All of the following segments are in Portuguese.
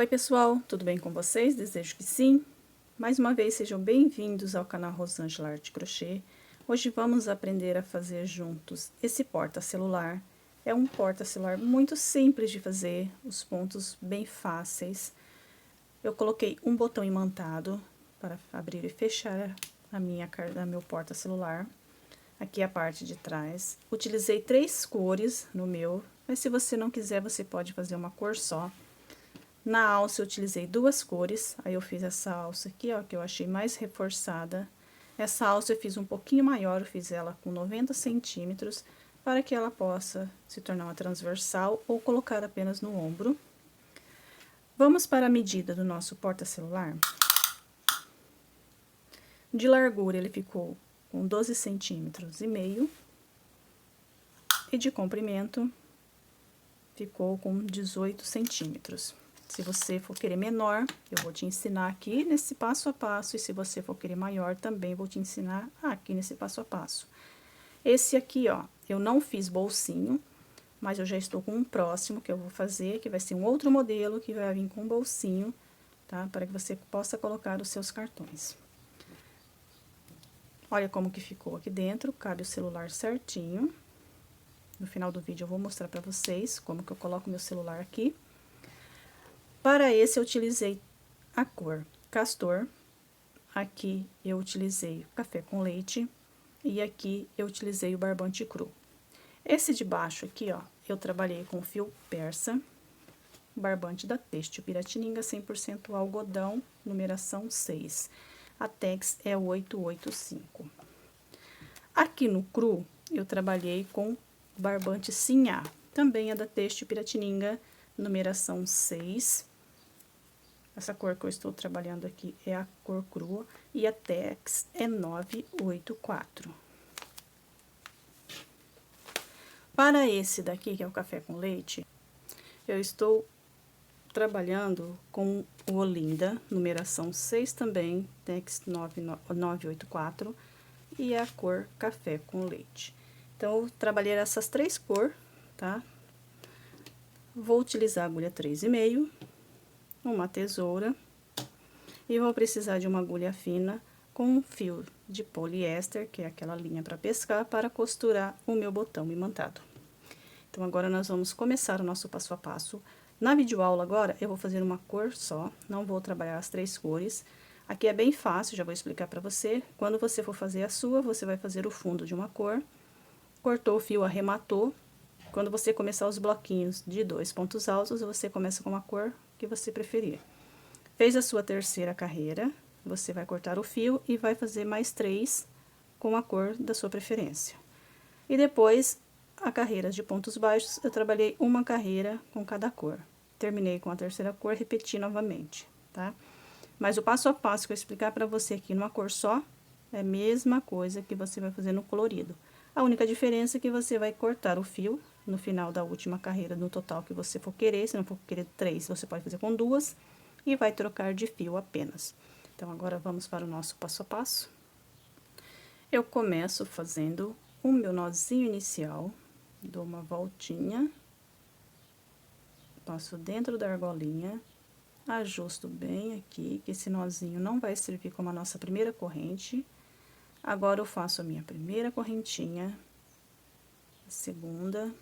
Oi pessoal, tudo bem com vocês? Desejo que sim. Mais uma vez sejam bem-vindos ao canal Rosângela Arte Crochê. Hoje vamos aprender a fazer juntos esse porta-celular. É um porta-celular muito simples de fazer, os pontos bem fáceis. Eu coloquei um botão imantado para abrir e fechar meu porta-celular. Aqui a parte de trás. Utilizei 3 cores no meu, mas se você não quiser, você pode fazer uma cor só. Na alça eu utilizei 2 cores, aí eu fiz essa alça aqui, ó, que eu achei mais reforçada. Essa alça eu fiz um pouquinho maior, eu fiz ela com 90 centímetros, para que ela possa se tornar uma transversal ou colocar apenas no ombro. Vamos para a medida do nosso porta-celular. De largura ele ficou com 12 centímetros e meio, e de comprimento ficou com 18 centímetros. Se você for querer menor, eu vou te ensinar aqui nesse passo a passo, e se você for querer maior, também vou te ensinar aqui nesse passo a passo. Esse aqui, ó, eu não fiz bolsinho, mas eu já estou com um próximo que eu vou fazer, que vai ser um outro modelo, que vai vir com bolsinho, tá? Para que você possa colocar os seus cartões. Olha como que ficou aqui dentro, cabe o celular certinho. No final do vídeo eu vou mostrar para vocês como que eu coloco meu celular aqui. Para esse eu utilizei a cor Castor, aqui eu utilizei café com leite e aqui eu utilizei o barbante cru. Esse de baixo aqui, ó, eu trabalhei com fio persa, barbante da Têxtil Piratininga, 100% algodão, numeração 6. A Tex é 885. Aqui no cru, eu trabalhei com barbante Sinhá, também é da Têxtil Piratininga, numeração 6. Essa cor que eu estou trabalhando aqui é a cor crua e a Tex é 984. Para esse daqui, que é o café com leite, eu estou trabalhando com o Olinda, numeração 6 também, Tex 984, e a cor café com leite. Então, eu trabalhei essas 3 cores, tá? Vou utilizar a agulha 3,5, uma tesoura, e vou precisar de uma agulha fina com um fio de poliéster, que é aquela linha para pescar, para costurar o meu botão imantado. Então, agora nós vamos começar o nosso passo a passo. Na videoaula agora, eu vou fazer uma cor só, não vou trabalhar as 3 cores. Aqui é bem fácil, já vou explicar para você. Quando você for fazer a sua, você vai fazer o fundo de uma cor, cortou o fio, arrematou. Quando você começar os bloquinhos de 2 pontos altos, você começa com a cor que você preferir. Fez a sua terceira carreira, você vai cortar o fio e vai fazer mais 3 com a cor da sua preferência. E depois, a carreira de pontos baixos, eu trabalhei uma carreira com cada cor. Terminei com a terceira cor, repeti novamente, tá? Mas o passo a passo que eu explicar para você aqui numa cor só, é a mesma coisa que você vai fazer no colorido. A única diferença é que você vai cortar o fio no final da última carreira, no total que você for querer. Se não for querer 3, você pode fazer com 2 e vai trocar de fio apenas. Então, agora vamos para o nosso passo a passo. Eu começo fazendo o meu nozinho inicial, dou uma voltinha, passo dentro da argolinha, ajusto bem aqui, que esse nozinho não vai servir como a nossa primeira corrente. Agora, eu faço a minha primeira correntinha, a segunda,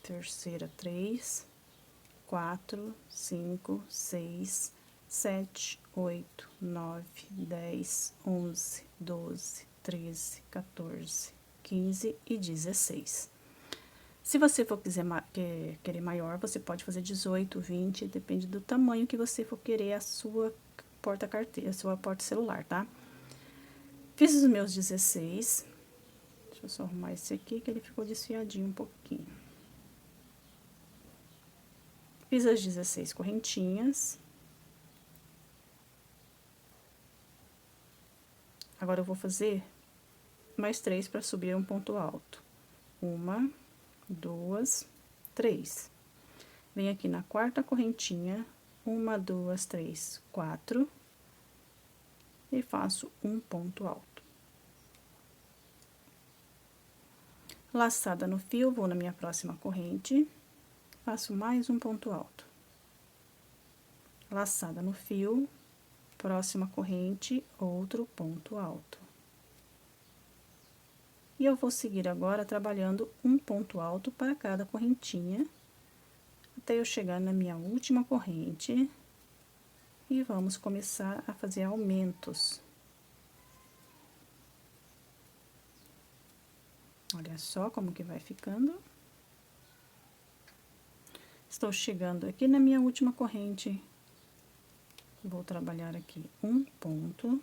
terceira, 3, 4, 5, 6, 7, 8, 9, 10, 11, 12, 13, 14, 15 e 16. Se você for querer maior, você pode fazer 18, 20, depende do tamanho que você for querer a sua porta-carteira, a sua porta-celular, tá? Fiz os meus 16. Deixa eu só arrumar esse aqui, que ele ficou desfiadinho um pouquinho. Fiz as 16 correntinhas. Agora, eu vou fazer mais 3 para subir um ponto alto. 1, 2, 3. Venho aqui na quarta correntinha, 1, 2, 3, 4. E faço um ponto alto. Laçada no fio, vou na minha próxima corrente, faço mais um ponto alto. laçada no fio, próxima corrente, outro ponto alto. E eu vou seguir agora trabalhando um ponto alto para cada correntinha, até eu chegar na minha última corrente, e vamos começar a fazer aumentos. Olha só como que vai ficando. Estou chegando aqui na minha última corrente, vou trabalhar aqui um ponto,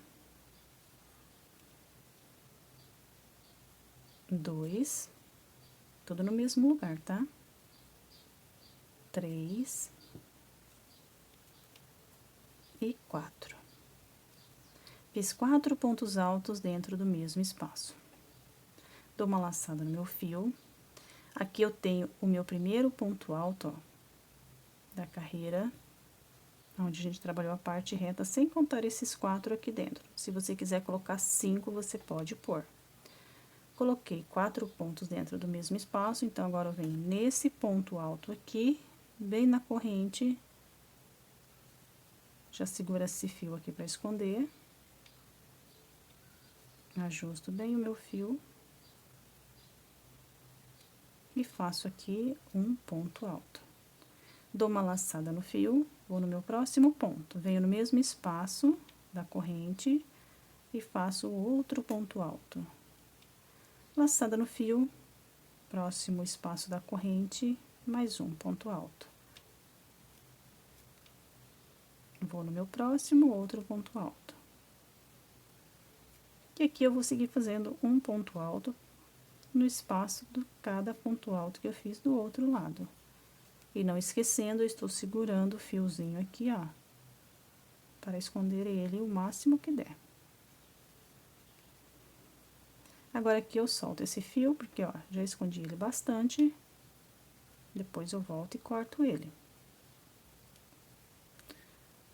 2, tudo no mesmo lugar, tá? 3 e 4. Fiz 4 pontos altos dentro do mesmo espaço. Dou uma laçada no meu fio. Aqui eu tenho o meu primeiro ponto alto, ó, da carreira, onde a gente trabalhou a parte reta, sem contar esses 4 aqui dentro. Se você quiser colocar 5, você pode pôr. Coloquei 4 pontos dentro do mesmo espaço, então agora eu venho nesse ponto alto aqui, bem na corrente, já segura esse fio aqui para esconder, ajusto bem o meu fio e faço aqui um ponto alto. Dou uma laçada no fio, vou no meu próximo ponto, venho no mesmo espaço da corrente e faço outro ponto alto. Laçada no fio, próximo espaço da corrente, mais um ponto alto. Vou no meu próximo, outro ponto alto. E aqui eu vou seguir fazendo um ponto alto no espaço de cada ponto alto que eu fiz do outro lado. E não esquecendo, eu estou segurando o fiozinho aqui, ó, para esconder ele o máximo que der. Agora aqui eu solto esse fio, porque, ó, já escondi ele bastante. Depois eu volto e corto ele.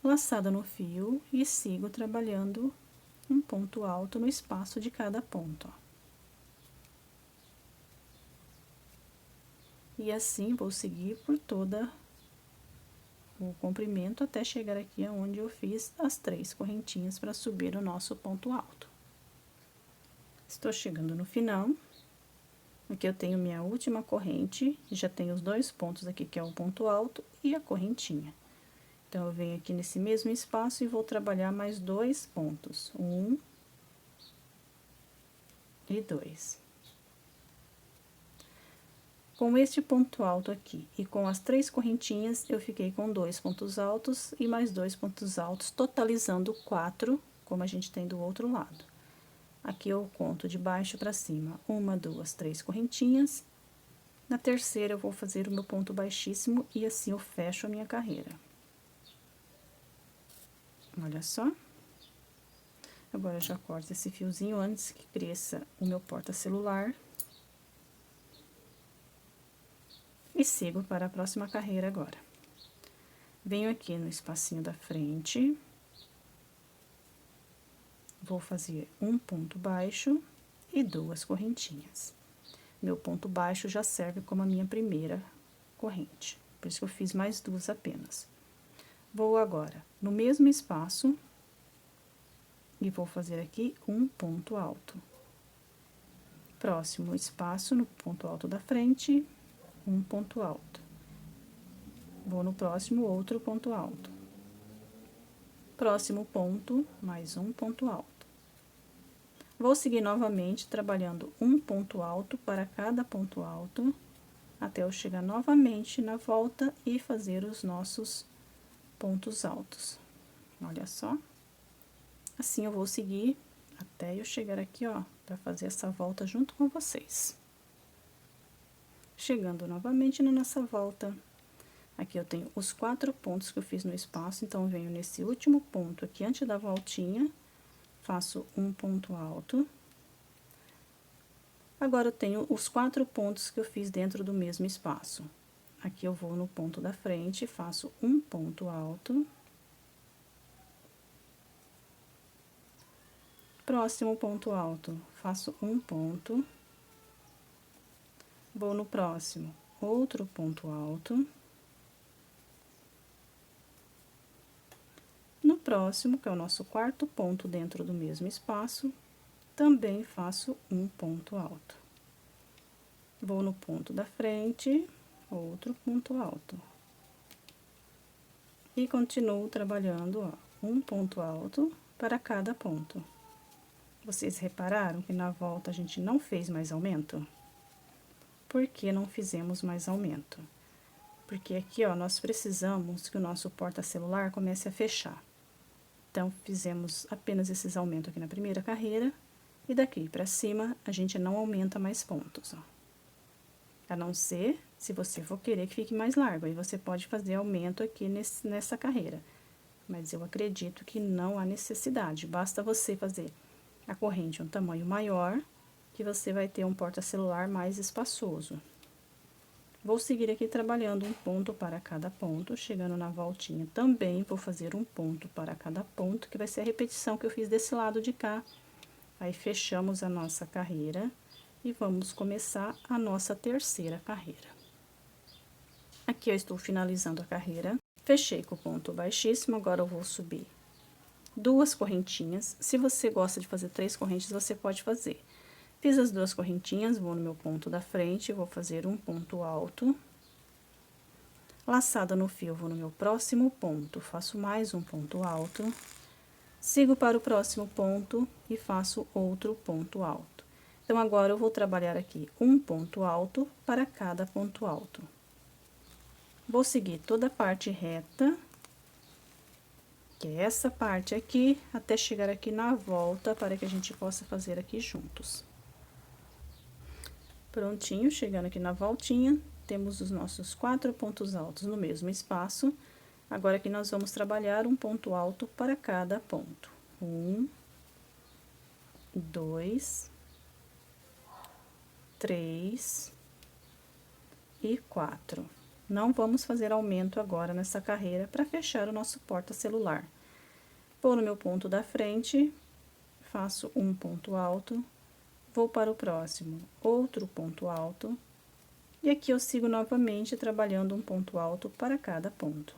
Laçada no fio e sigo trabalhando um ponto alto no espaço de cada ponto, ó. E assim vou seguir por toda o comprimento até chegar aqui aonde eu fiz as 3 correntinhas para subir o nosso ponto alto. Estou chegando no final. Aqui eu tenho minha última corrente, já tenho os 2 pontos aqui, que é o ponto alto e a correntinha. Então, eu venho aqui nesse mesmo espaço e vou trabalhar mais 2 pontos, 1 e 2. Com este ponto alto aqui e com as 3 correntinhas, eu fiquei com 2 pontos altos e mais 2 pontos altos, totalizando 4, como a gente tem do outro lado. Aqui eu conto de baixo para cima, 1, 2, 3 correntinhas. Na terceira, eu vou fazer o meu ponto baixíssimo e assim eu fecho a minha carreira. Olha só. Agora, eu já corto esse fiozinho antes que cresça o meu porta-celular. E sigo para a próxima carreira agora. Venho aqui no espacinho da frente. Vou fazer um ponto baixo e 2 correntinhas. Meu ponto baixo já serve como a minha primeira corrente, por isso que eu fiz mais 2 apenas. Vou agora no mesmo espaço e vou fazer aqui um ponto alto. Próximo espaço, no ponto alto da frente, um ponto alto. Vou no próximo, outro ponto alto. Próximo ponto, mais um ponto alto. Vou seguir novamente trabalhando um ponto alto para cada ponto alto, até eu chegar novamente na volta e fazer os nossos pontos altos. Olha só. Assim eu vou seguir até eu chegar aqui, ó, para fazer essa volta junto com vocês. Chegando novamente na nossa volta, aqui eu tenho os 4 pontos que eu fiz no espaço, então eu venho nesse último ponto aqui antes da voltinha, faço um ponto alto. Agora, eu tenho os 4 pontos que eu fiz dentro do mesmo espaço. Aqui eu vou no ponto da frente, faço um ponto alto. Próximo ponto alto, faço um ponto. Vou no próximo, outro ponto alto. próximo, que é o nosso quarto ponto dentro do mesmo espaço, também faço um ponto alto. Vou no ponto da frente, outro ponto alto. E continuo trabalhando, ó, um ponto alto para cada ponto. Vocês repararam que na volta a gente não fez mais aumento? Por que não fizemos mais aumento? Porque aqui, ó, nós precisamos que o nosso porta-celular comece a fechar. Então, fizemos apenas esses aumentos aqui na primeira carreira, e daqui pra cima, a gente não aumenta mais pontos, ó. A não ser se você for querer que fique mais largo, aí você pode fazer aumento aqui nessa carreira. Mas eu acredito que não há necessidade, basta você fazer a corrente um tamanho maior, que você vai ter um porta-celular mais espaçoso. Vou seguir aqui trabalhando um ponto para cada ponto, chegando na voltinha também vou fazer um ponto para cada ponto, que vai ser a repetição que eu fiz desse lado de cá. Aí, fechamos a nossa carreira e vamos começar a nossa terceira carreira. Aqui eu estou finalizando a carreira, fechei com o ponto baixíssimo, agora eu vou subir duas correntinhas. Se você gosta de fazer 3 correntes, você pode fazer. Fiz as 2 correntinhas, vou no meu ponto da frente, vou fazer um ponto alto. Laçada no fio, vou no meu próximo ponto, faço mais um ponto alto. Sigo para o próximo ponto e faço outro ponto alto. Então, agora eu vou trabalhar aqui um ponto alto para cada ponto alto. Vou seguir toda a parte reta, que é essa parte aqui, até chegar aqui na volta, para que a gente possa fazer aqui juntos. Prontinho, chegando aqui na voltinha, temos os nossos 4 pontos altos no mesmo espaço. Agora, aqui nós vamos trabalhar um ponto alto para cada ponto. 1, 2, 3 e 4. Não vamos fazer aumento agora nessa carreira para fechar o nosso porta-celular. Vou no meu ponto da frente, faço um ponto alto, vou para o próximo, outro ponto alto, e aqui eu sigo novamente trabalhando um ponto alto para cada ponto.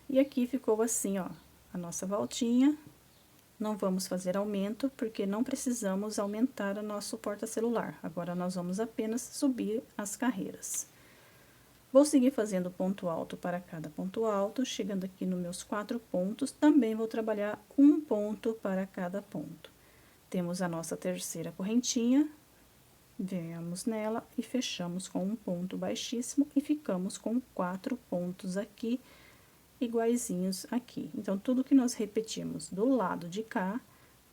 E aqui ficou assim, ó, a nossa voltinha. Não vamos fazer aumento, porque não precisamos aumentar o nosso porta-celular. Agora, nós vamos apenas subir as carreiras. Vou seguir fazendo ponto alto para cada ponto alto, chegando aqui nos meus 4 pontos, também vou trabalhar um ponto para cada ponto. Temos a nossa terceira correntinha, viemos nela e fechamos com um ponto baixíssimo e ficamos com 4 pontos aqui, iguaizinhos aqui. Então, tudo que nós repetimos do lado de cá,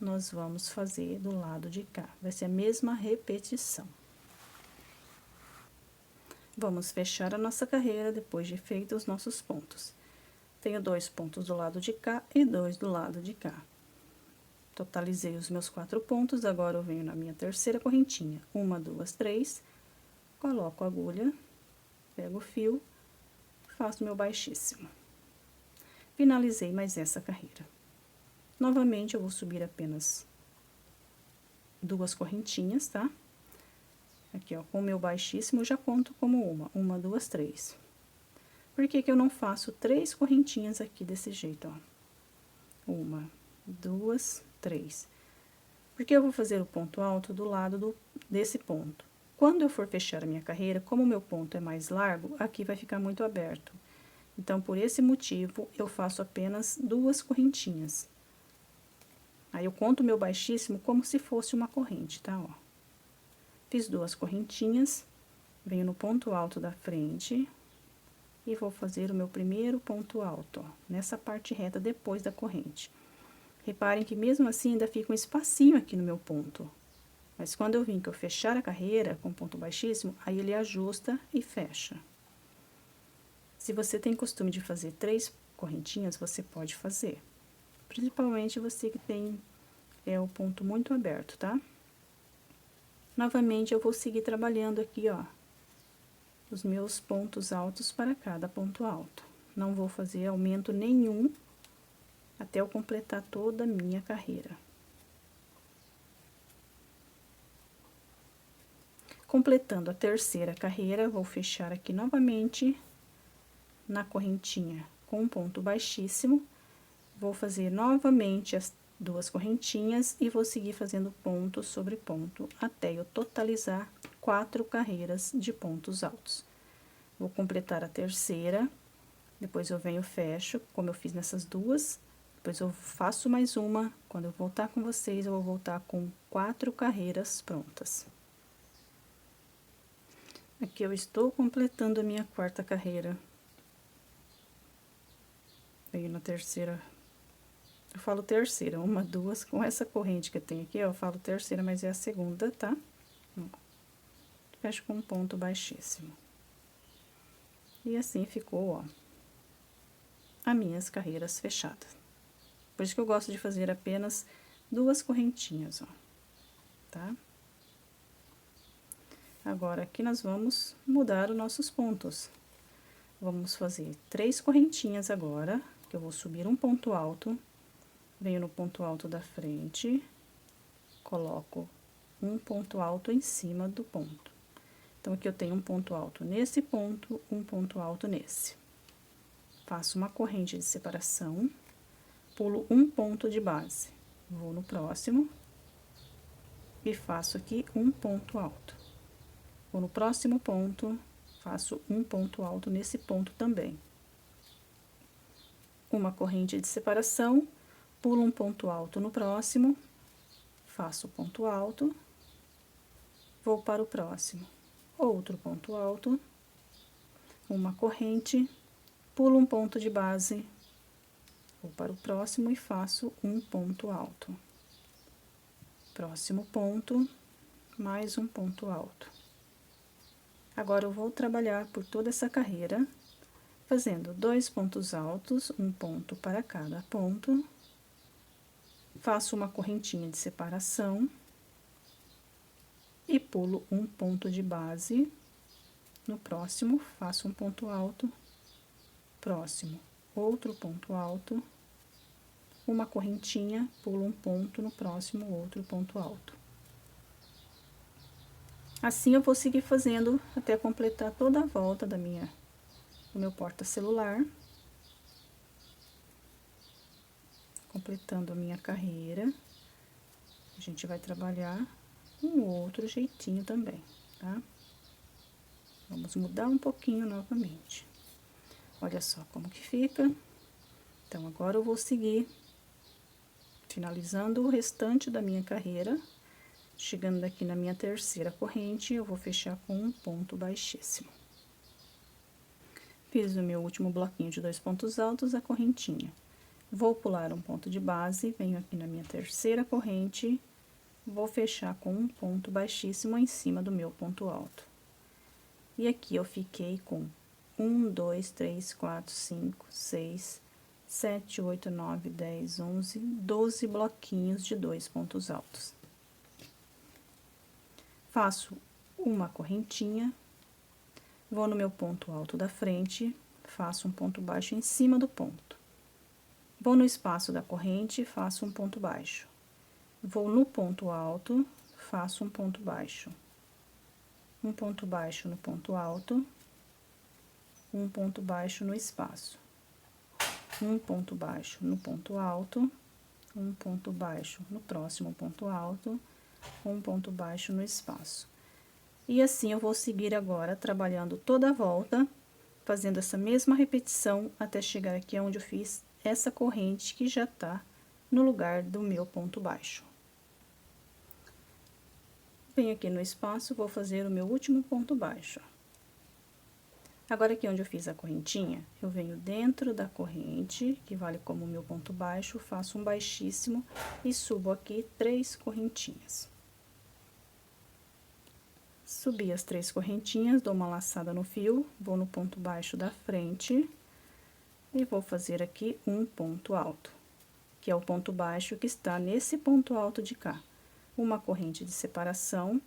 nós vamos fazer do lado de cá. Vai ser a mesma repetição. Vamos fechar a nossa carreira depois de feitos os nossos pontos. Tenho 2 pontos do lado de cá e 2 do lado de cá. Totalizei os meus 4 pontos, agora eu venho na minha terceira correntinha. 1, 2, 3, coloco a agulha, pego o fio, faço meu baixíssimo. Finalizei mais essa carreira. Novamente, eu vou subir apenas 2 correntinhas, tá? Aqui, ó, com o meu baixíssimo, eu já conto como 1, 2, 3. Por que que eu não faço 3 correntinhas aqui desse jeito, ó? 1, 2, 3. Porque eu vou fazer o ponto alto do lado desse ponto. Quando eu for fechar a minha carreira, como o meu ponto é mais largo, aqui vai ficar muito aberto. Então, por esse motivo, eu faço apenas 2 correntinhas. Aí, eu conto o meu baixíssimo como se fosse uma corrente, tá? Ó. Fiz 2 correntinhas, venho no ponto alto da frente e vou fazer o meu primeiro ponto alto, ó, nessa parte reta depois da corrente. Reparem que mesmo assim ainda fica um espacinho aqui no meu ponto. Mas quando eu vim que eu fechar a carreira com ponto baixíssimo, aí ele ajusta e fecha. Se você tem costume de fazer 3 correntinhas, você pode fazer. Principalmente você que tem o ponto muito aberto, tá? Novamente, eu vou seguir trabalhando aqui, ó, os meus pontos altos para cada ponto alto. Não vou fazer aumento nenhum até eu completar toda a minha carreira. Completando a terceira carreira, vou fechar aqui novamente na correntinha com um ponto baixíssimo. Vou fazer novamente as duas correntinhas e vou seguir fazendo ponto sobre ponto até eu totalizar 4 carreiras de pontos altos. Vou completar a terceira, depois eu venho fecho, como eu fiz nessas duas, depois eu faço mais uma. Quando eu voltar com vocês, eu vou voltar com 4 carreiras prontas. Aqui eu estou completando a minha quarta carreira. Venho na terceira. Eu falo terceira, uma, duas, com essa corrente que eu tenho aqui, eu falo terceira, mas é a segunda, tá? Fecho com um ponto baixíssimo. E assim ficou, ó, as minhas carreiras fechadas. Por isso que eu gosto de fazer apenas 2 correntinhas, ó, tá? Agora, aqui nós vamos mudar os nossos pontos. Vamos fazer 3 correntinhas agora, que eu vou subir um ponto alto, venho no ponto alto da frente, coloco um ponto alto em cima do ponto. Então, aqui eu tenho um ponto alto nesse ponto, um ponto alto nesse. Faço uma corrente de separação, pulo um ponto de base, vou no próximo e faço aqui um ponto alto. Vou no próximo ponto, faço um ponto alto nesse ponto também. Uma corrente de separação, pulo um ponto alto no próximo, faço ponto alto, vou para o próximo. Outro ponto alto, uma corrente, pulo um ponto de base, vou para o próximo e faço um ponto alto. Próximo ponto, mais um ponto alto. Agora, eu vou trabalhar por toda essa carreira, fazendo 2 pontos altos, um ponto para cada ponto. Faço uma correntinha de separação e pulo um ponto de base. No próximo, faço um ponto alto, próximo, outro ponto alto, uma correntinha, pulo um ponto, no próximo, outro ponto alto. Assim, eu vou seguir fazendo até completar toda a volta do meu porta-celular. Completando a minha carreira, a gente vai trabalhar um outro jeitinho também, tá? Vamos mudar um pouquinho novamente. Olha só como que fica. Então, agora eu vou seguir finalizando o restante da minha carreira. Chegando aqui na minha terceira corrente, eu vou fechar com um ponto baixíssimo. Fiz o meu último bloquinho de 2 pontos altos, a correntinha. Vou pular um ponto de base, venho aqui na minha terceira corrente, vou fechar com um ponto baixíssimo em cima do meu ponto alto. E aqui eu fiquei com 1, 2, 3, 4, 5, 6, 7, 8, 9, 10, 11, 12 bloquinhos de 2 pontos altos. Faço uma correntinha, vou no meu ponto alto da frente, faço um ponto baixo em cima do ponto. Vou no espaço da corrente, faço um ponto baixo. Vou no ponto alto, faço um ponto baixo. Um ponto baixo no ponto alto, um ponto baixo no espaço. Um ponto baixo no ponto alto, um ponto baixo no próximo ponto alto, um ponto baixo no espaço. E assim eu vou seguir agora, trabalhando toda a volta, fazendo essa mesma repetição até chegar aqui onde eu fiz essa corrente que já tá no lugar do meu ponto baixo. Venho aqui no espaço, vou fazer o meu último ponto baixo. Agora, aqui onde eu fiz a correntinha, eu venho dentro da corrente, que vale como meu ponto baixo, faço um baixíssimo e subo aqui 3 correntinhas. Subi as 3 correntinhas, dou uma laçada no fio, vou no ponto baixo da frente e vou fazer aqui um ponto alto, que é o ponto baixo que está nesse ponto alto de cá. Uma corrente de separação,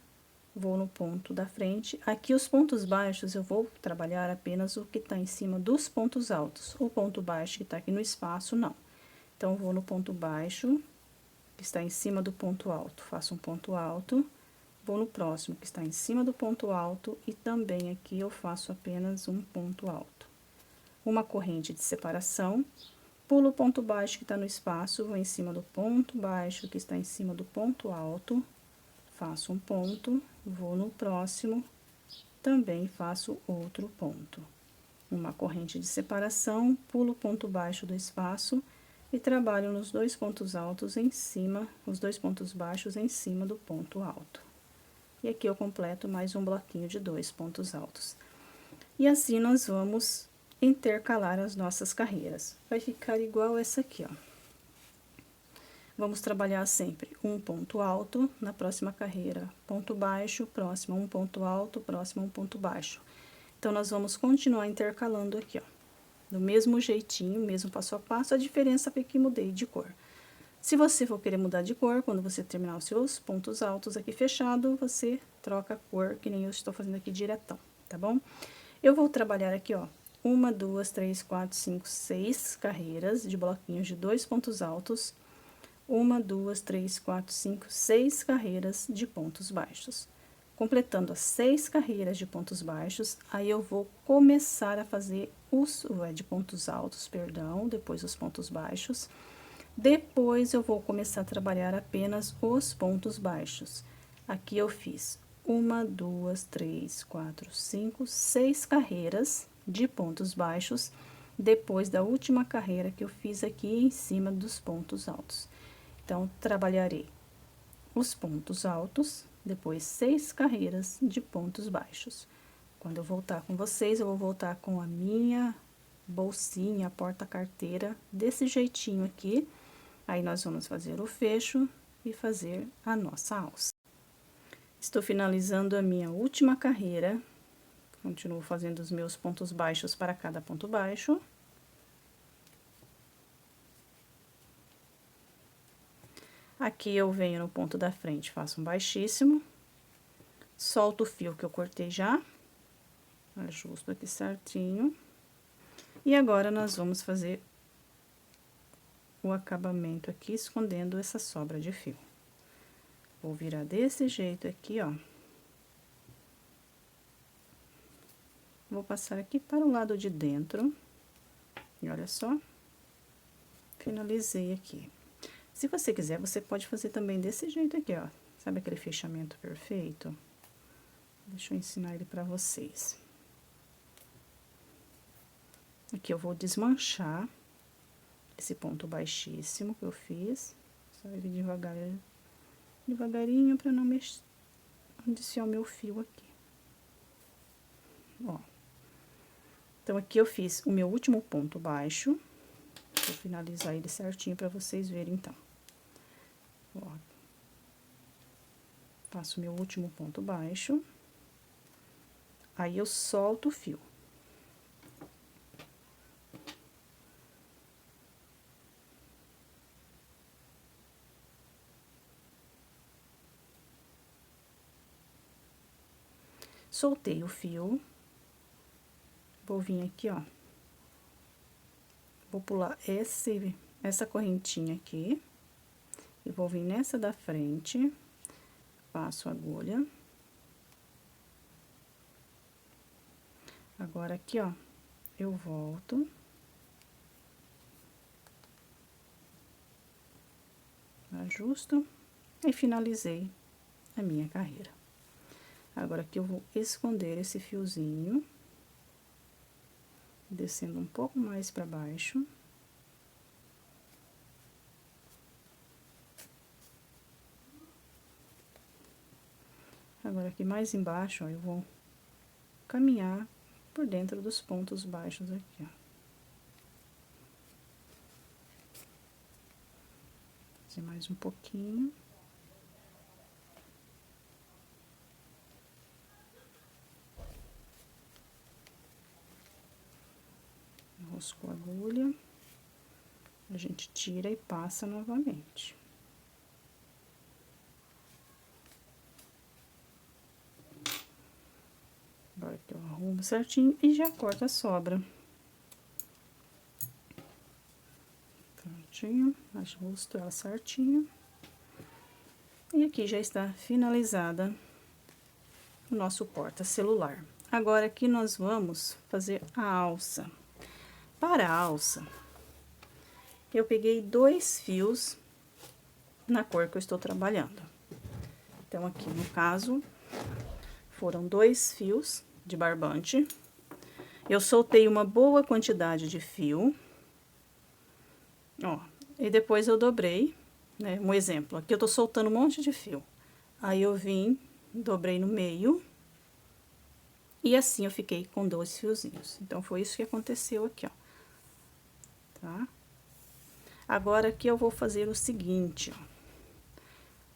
vou no ponto da frente. Aqui os pontos baixos eu vou trabalhar apenas o que tá em cima dos pontos altos. O ponto baixo que tá aqui no espaço, não. Então, vou no ponto baixo, que está em cima do ponto alto. Faço um ponto alto, vou no próximo, que está em cima do ponto alto, e também aqui eu faço apenas um ponto alto. Uma corrente de separação, pulo o ponto baixo que está no espaço, vou em cima do ponto baixo que está em cima do ponto alto, faço um ponto, vou no próximo, também faço outro ponto. Uma corrente de separação, pulo o ponto baixo do espaço e trabalho nos dois pontos altos em cima, os dois pontos baixos em cima do ponto alto. E aqui eu completo mais um bloquinho de 2 pontos altos. E assim nós vamos intercalar as nossas carreiras. Vai ficar igual essa aqui, ó. Vamos trabalhar sempre um ponto alto, na próxima carreira, ponto baixo, próxima um ponto alto, próxima um ponto baixo. Então, nós vamos continuar intercalando aqui, ó. Do mesmo jeitinho, mesmo passo a passo, a diferença foi que mudei de cor. Se você for querer mudar de cor, quando você terminar os seus pontos altos aqui fechado, você troca a cor, que nem eu estou fazendo aqui diretão, tá bom? Eu vou trabalhar aqui, ó, 1, 2, 3, 4, 5, 6 carreiras de bloquinhos de 2 pontos altos. 1, 2, 3, 4, 5, 6 carreiras de pontos baixos. Completando as 6 carreiras de pontos baixos, aí eu vou começar a fazer os de pontos altos, perdão, depois os pontos baixos. Depois eu vou começar a trabalhar apenas os pontos baixos. Aqui eu fiz 1, 2, 3, 4, 5, 6 carreiras de pontos baixos, depois da última carreira que eu fiz aqui em cima dos pontos altos. Então, trabalharei os pontos altos, depois 6 carreiras de pontos baixos. Quando eu voltar com vocês, eu vou voltar com a minha bolsinha, porta-carteira, desse jeitinho aqui. Aí, nós vamos fazer o fecho e fazer a nossa alça. Estou finalizando a minha última carreira. Continuo fazendo os meus pontos baixos para cada ponto baixo. Aqui eu venho no ponto da frente, faço um baixíssimo, solto o fio que eu cortei já, ajusto aqui certinho. E agora, nós vamos fazer o acabamento aqui, escondendo essa sobra de fio. Vou virar desse jeito aqui, ó. Vou passar aqui para o lado de dentro, e olha só, finalizei aqui. Se você quiser, você pode fazer também desse jeito aqui, ó. Sabe aquele fechamento perfeito? Deixa eu ensinar ele pra vocês. Aqui eu vou desmanchar esse ponto baixíssimo que eu fiz. Só ir devagar, devagarinho pra não mexer, desfiar o meu fio aqui. Ó. Então, aqui eu fiz o meu último ponto baixo. Vou finalizar ele certinho pra vocês verem, então. Ó. Faço o meu último ponto baixo. Aí, eu solto o fio. Soltei o fio. Vou vir aqui, ó. Vou pular essa correntinha aqui. E vou vir nessa da frente. Passo a agulha. Agora, aqui, ó, eu volto. Ajusto. E finalizei a minha carreira. Agora, aqui eu vou esconder esse fiozinho. Descendo um pouco mais pra baixo. Agora, aqui mais embaixo, ó, eu vou caminhar por dentro dos pontos baixos aqui, ó. Fazer mais um pouquinho. Enrosco a agulha. A gente tira e passa novamente. Agora que eu arrumo certinho e já corto a sobra. Prontinho, ajusto ela certinho. E aqui já está finalizada o nosso porta-celular. Agora, aqui nós vamos fazer a alça. Para a alça, eu peguei 2 fios na cor que eu estou trabalhando. Então, aqui no caso, foram 2 fios de barbante. Eu soltei uma boa quantidade de fio, ó, e depois eu dobrei, né? Um exemplo, aqui eu tô soltando um monte de fio. Aí eu vim, dobrei no meio, e assim eu fiquei com 2 fiozinhos. Então, foi isso que aconteceu aqui, ó. Tá? Agora, aqui eu vou fazer o seguinte, ó.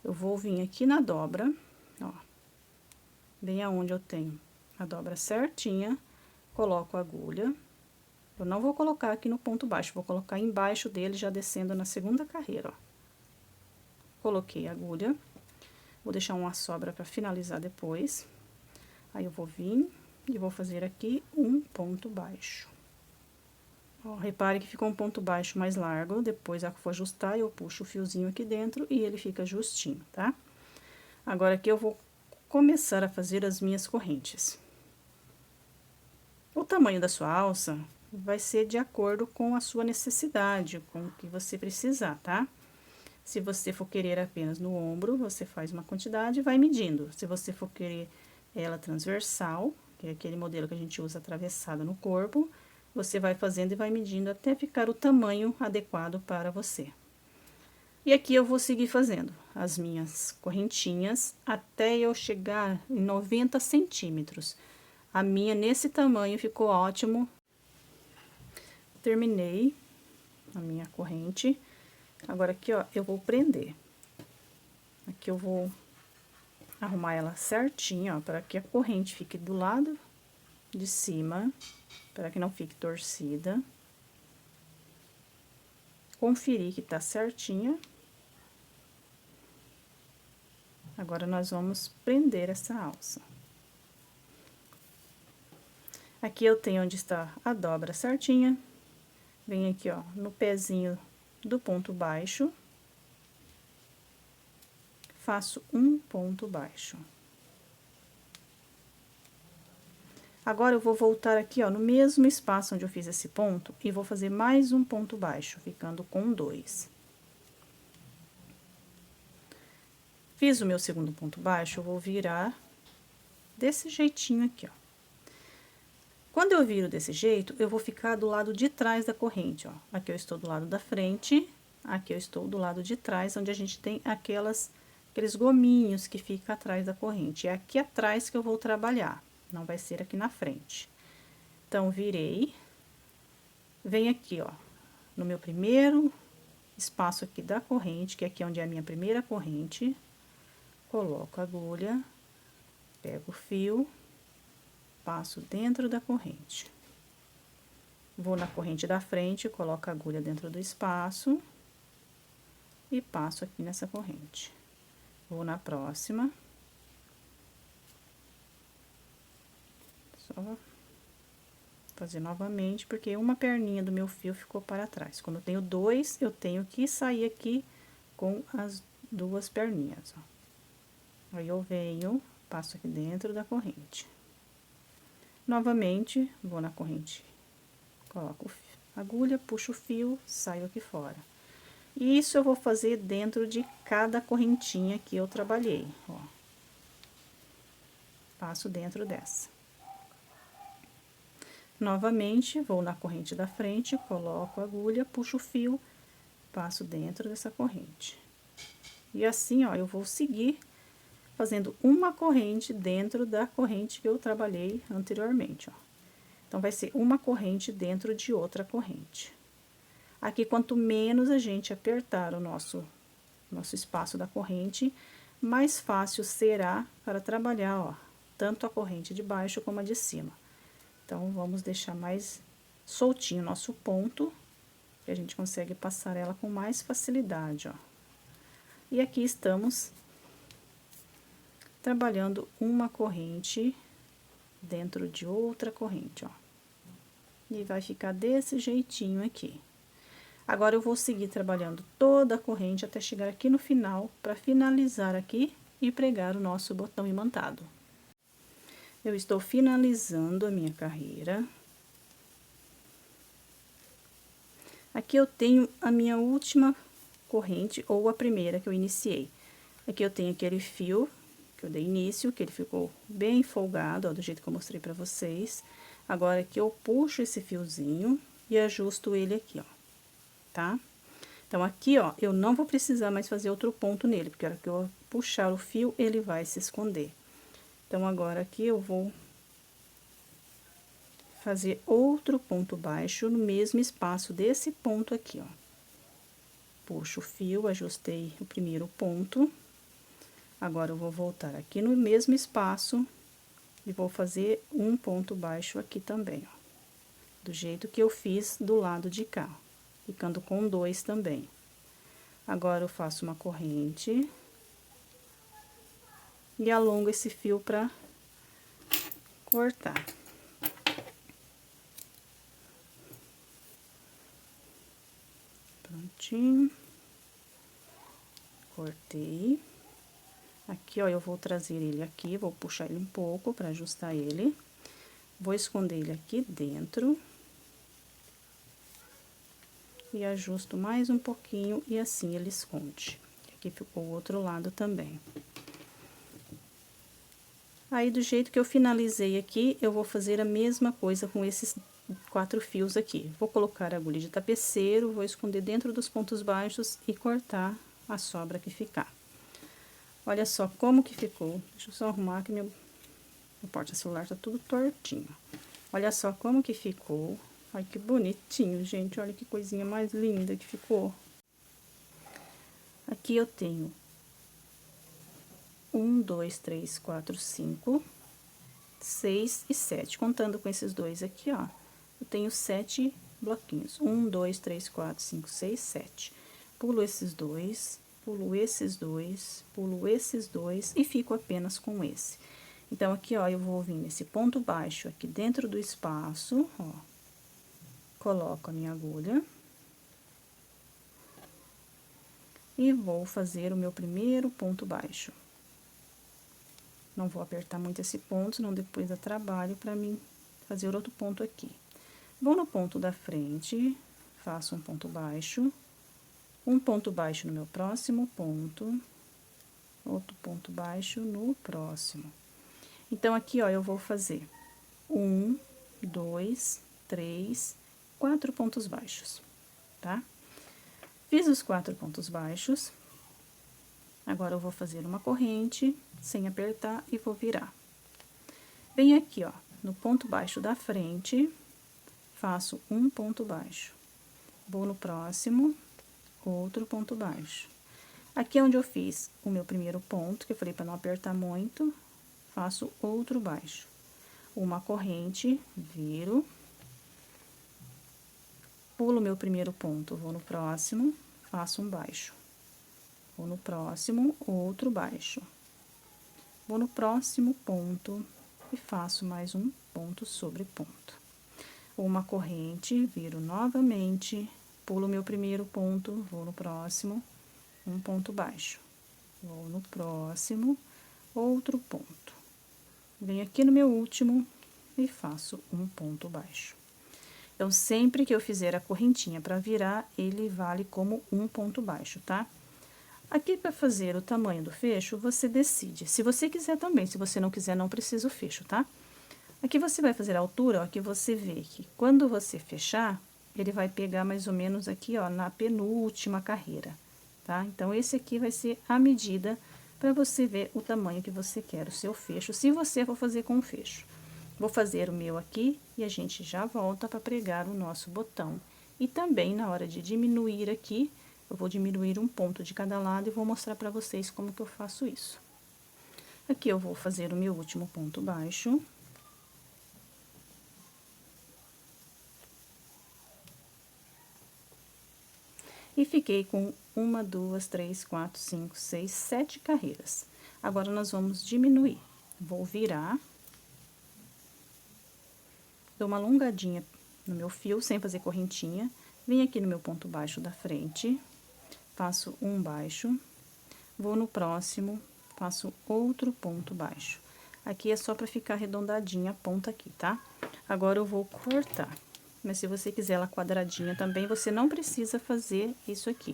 Eu vou vir aqui na dobra, ó, bem aonde eu tenho a dobra certinha, coloco a agulha. Eu não vou colocar aqui no ponto baixo, vou colocar embaixo dele, já descendo na segunda carreira, ó. Coloquei a agulha, vou deixar uma sobra para finalizar depois. Aí, eu vou vir e vou fazer aqui um ponto baixo. Ó, repare que ficou um ponto baixo mais largo, depois a que for ajustar, eu puxo o fiozinho aqui dentro e ele fica justinho, tá? Agora, aqui eu vou começar a fazer as minhas correntes. O tamanho da sua alça vai ser de acordo com a sua necessidade, com o que você precisar, tá? Se você for querer apenas no ombro, você faz uma quantidade e vai medindo. Se você for querer ela transversal, que é aquele modelo que a gente usa atravessada no corpo, você vai fazendo e vai medindo até ficar o tamanho adequado para você. E aqui eu vou seguir fazendo as minhas correntinhas até eu chegar em 90 centímetros. A minha, nesse tamanho, ficou ótimo. Terminei a minha corrente. Agora, aqui, ó, eu vou prender. Aqui eu vou arrumar ela certinho, ó, para que a corrente fique do lado de cima, para que não fique torcida. Conferir que tá certinha. Agora, nós vamos prender essa alça. Aqui eu tenho onde está a dobra certinha. Venho aqui, ó, no pezinho do ponto baixo. Faço um ponto baixo. Agora, eu vou voltar aqui, ó, no mesmo espaço onde eu fiz esse ponto, e vou fazer mais um ponto baixo, ficando com 2. Fiz o meu segundo ponto baixo, eu vou virar desse jeitinho aqui, ó. Quando eu viro desse jeito, eu vou ficar do lado de trás da corrente, ó. Aqui eu estou do lado da frente, aqui eu estou do lado de trás, onde a gente tem aqueles gominhos que ficam atrás da corrente. É aqui atrás que eu vou trabalhar, não vai ser aqui na frente. Então, virei, venho aqui, ó, no meu primeiro espaço aqui da corrente, que é aqui onde é a minha primeira corrente, coloco a agulha, pego o fio, passo dentro da corrente. Vou na corrente da frente, coloco a agulha dentro do espaço e passo aqui nessa corrente. Vou na próxima. Só fazer novamente, porque uma perninha do meu fio ficou para trás. Quando eu tenho 2, eu tenho que sair aqui com as 2 perninhas, ó. Aí, eu venho, passo aqui dentro da corrente. Novamente, vou na corrente, coloco a agulha, puxo o fio, saio aqui fora. E isso eu vou fazer dentro de cada correntinha que eu trabalhei, ó. Passo dentro dessa. Novamente, vou na corrente da frente, coloco a agulha, puxo o fio, passo dentro dessa corrente. E assim, ó, eu vou seguir fazendo uma corrente dentro da corrente que eu trabalhei anteriormente, ó. Então, vai ser uma corrente dentro de outra corrente. Aqui, quanto menos a gente apertar o nosso espaço da corrente, mais fácil será para trabalhar, ó, tanto a corrente de baixo como a de cima. Então, vamos deixar mais soltinho o nosso ponto, que a gente consegue passar ela com mais facilidade, ó. E aqui estamos trabalhando uma corrente dentro de outra corrente, ó. E vai ficar desse jeitinho aqui. Agora, eu vou seguir trabalhando toda a corrente até chegar aqui no final, para finalizar aqui e pregar o nosso botão imantado. Eu estou finalizando a minha carreira. Aqui eu tenho a minha última corrente, ou a primeira que eu iniciei. Aqui eu tenho aquele fio que eu dei início, que ele ficou bem folgado, ó, do jeito que eu mostrei pra vocês. Agora aqui eu puxo esse fiozinho e ajusto ele aqui, ó, tá? Então, aqui, ó, eu não vou precisar mais fazer outro ponto nele, porque a hora que eu puxar o fio, ele vai se esconder. Então, agora aqui eu vou fazer outro ponto baixo no mesmo espaço desse ponto aqui, ó. Puxo o fio, ajustei o primeiro ponto. Agora, eu vou voltar aqui no mesmo espaço e vou fazer um ponto baixo aqui também, ó. Do jeito que eu fiz do lado de cá, ficando com 2 também. Agora, eu faço uma corrente e alongo esse fio pra cortar. Prontinho. Cortei. Aqui, ó, eu vou trazer ele aqui, vou puxar ele um pouco pra ajustar ele. Vou esconder ele aqui dentro. E ajusto mais um pouquinho e assim ele esconde. Aqui ficou o outro lado também. Aí, do jeito que eu finalizei aqui, eu vou fazer a mesma coisa com esses 4 fios aqui. Vou colocar a agulha de tapeceiro, vou esconder dentro dos pontos baixos e cortar a sobra que ficar. Olha só como que ficou. Deixa eu só arrumar que meu porta-celular tá tudo tortinho. Olha só como que ficou. Ai, que bonitinho, gente. Olha que coisinha mais linda que ficou. Aqui eu tenho 1, 2, 3, 4, 5, 6 e 7. Contando com esses dois aqui, ó, eu tenho 7 bloquinhos. 1, 2, 3, 4, 5, 6, 7. Pulo esses dois, pulo esses dois, pulo esses dois e fico apenas com esse. Então, aqui, ó, eu vou vir nesse ponto baixo aqui dentro do espaço, ó. Coloco a minha agulha. E vou fazer o meu primeiro ponto baixo. Não vou apertar muito esse ponto, senão depois dá trabalho pra mim fazer outro ponto aqui. Vou no ponto da frente, faço um ponto baixo no meu próximo ponto, outro ponto baixo no próximo. Então, aqui, ó, eu vou fazer 1, 2, 3, 4 pontos baixos, tá? Fiz os 4 pontos baixos. Agora, eu vou fazer uma corrente, sem apertar, e vou virar. Venho aqui, ó, no ponto baixo da frente, faço um ponto baixo. Vou no próximo, outro ponto baixo. Aqui é onde eu fiz o meu primeiro ponto, que eu falei para não apertar muito, faço outro baixo. Uma corrente, viro. Pulo o meu primeiro ponto, vou no próximo, faço um baixo. Vou no próximo, outro baixo. Vou no próximo ponto e faço mais um ponto sobre ponto. Uma corrente, viro novamente, pulo o meu primeiro ponto, vou no próximo, um ponto baixo. Vou no próximo, outro ponto. Venho aqui no meu último e faço um ponto baixo. Então, sempre que eu fizer a correntinha para virar, ele vale como um ponto baixo, tá? Aqui, para fazer o tamanho do fecho, você decide. Se você quiser também, se você não quiser, não precisa o fecho, tá? Aqui você vai fazer a altura, ó, que você vê que quando você fechar, ele vai pegar mais ou menos aqui, ó, na penúltima carreira, tá? Então, esse aqui vai ser a medida para você ver o tamanho que você quer o seu fecho, se você for fazer com o fecho. Vou fazer o meu aqui e a gente já volta para pregar o nosso botão. E também, na hora de diminuir aqui, eu vou diminuir um ponto de cada lado e vou mostrar para vocês como que eu faço isso. Aqui eu vou fazer o meu último ponto baixo. E fiquei com 1, 2, 3, 4, 5, 6, 7 carreiras. Agora, nós vamos diminuir. Vou virar. Dou uma alongadinha no meu fio, sem fazer correntinha. Venho aqui no meu ponto baixo da frente, faço um baixo. Vou no próximo, faço outro ponto baixo. Aqui é só pra ficar arredondadinha a ponta aqui, tá? Agora eu vou cortar. Mas se você quiser ela quadradinha também, você não precisa fazer isso aqui.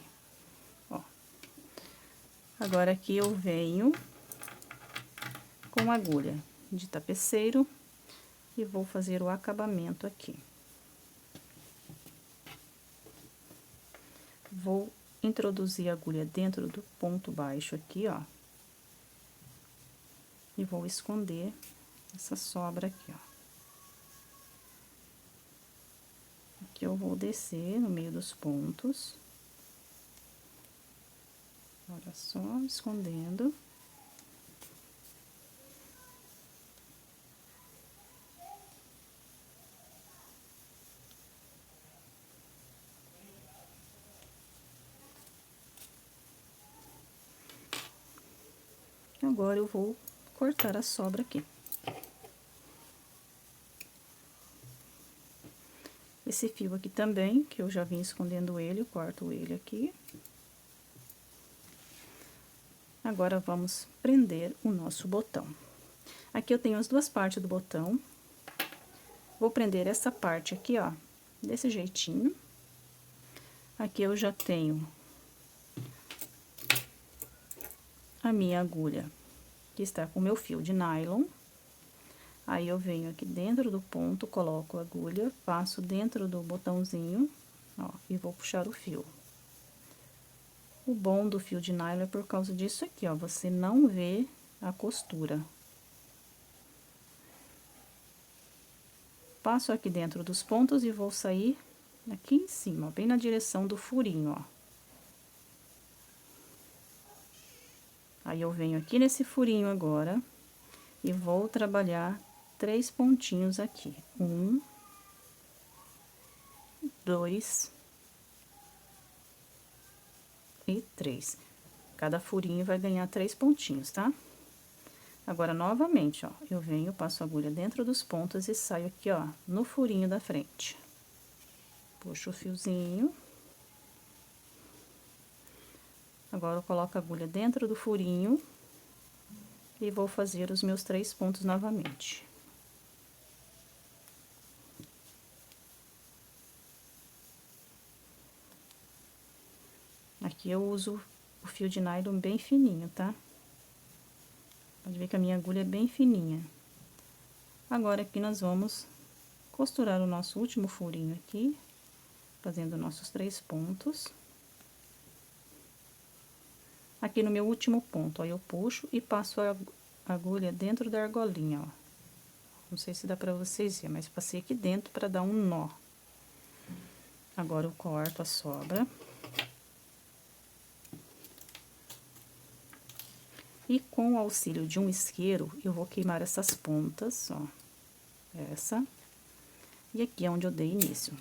Ó. Agora aqui eu venho com agulha de tapeceiro e vou fazer o acabamento aqui. Vou introduzir a agulha dentro do ponto baixo aqui, ó. E vou esconder essa sobra aqui, ó. Aqui eu vou descer no meio dos pontos. Olha só, escondendo. Agora eu vou cortar a sobra aqui. Esse fio aqui também, que eu já vim escondendo ele, eu corto ele aqui. Agora, vamos prender o nosso botão. Aqui eu tenho as duas partes do botão. Vou prender essa parte aqui, ó, desse jeitinho. Aqui eu já tenho a minha agulha, que está com o meu fio de nylon. Aí, eu venho aqui dentro do ponto, coloco a agulha, passo dentro do botãozinho, ó, e vou puxar o fio. O bom do fio de nylon é por causa disso aqui, ó, você não vê a costura. Passo aqui dentro dos pontos e vou sair aqui em cima, ó, bem na direção do furinho, ó. Aí, eu venho aqui nesse furinho agora e vou trabalhar 3 pontinhos aqui. 1, 2 e 3. Cada furinho vai ganhar 3 pontinhos, tá? Agora, novamente, ó, eu venho, passo a agulha dentro dos pontos e saio aqui, ó, no furinho da frente. Puxo o fiozinho. Agora, eu coloco a agulha dentro do furinho e vou fazer os meus 3 pontos novamente. Aqui eu uso o fio de nylon bem fininho, tá? Pode ver que a minha agulha é bem fininha. Agora, aqui nós vamos costurar o nosso último furinho aqui, fazendo nossos 3 pontos. Aqui no meu último ponto, ó, eu puxo e passo a agulha dentro da argolinha, ó. Não sei se dá pra vocês verem, mas passei aqui dentro pra dar um nó. Agora, eu corto a sobra. E com o auxílio de um isqueiro, eu vou queimar essas pontas, ó. Essa. E aqui é onde eu dei início.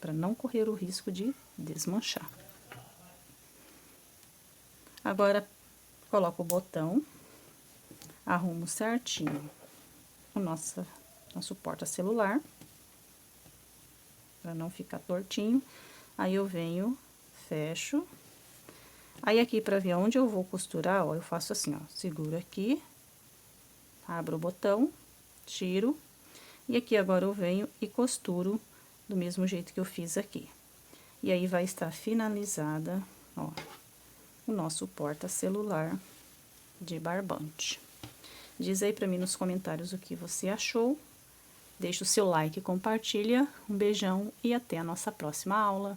Pra não correr o risco de desmanchar. Agora, coloco o botão. Arrumo certinho o nosso porta-celular. Pra não ficar tortinho. Aí, eu venho, fecho. Aí, aqui, pra ver onde eu vou costurar, ó, eu faço assim, ó, seguro aqui, abro o botão, tiro, e aqui agora eu venho e costuro do mesmo jeito que eu fiz aqui. E aí, vai estar finalizada, ó, o nosso porta-celular de barbante. Diz aí pra mim nos comentários o que você achou, deixa o seu like e compartilha, um beijão e até a nossa próxima aula.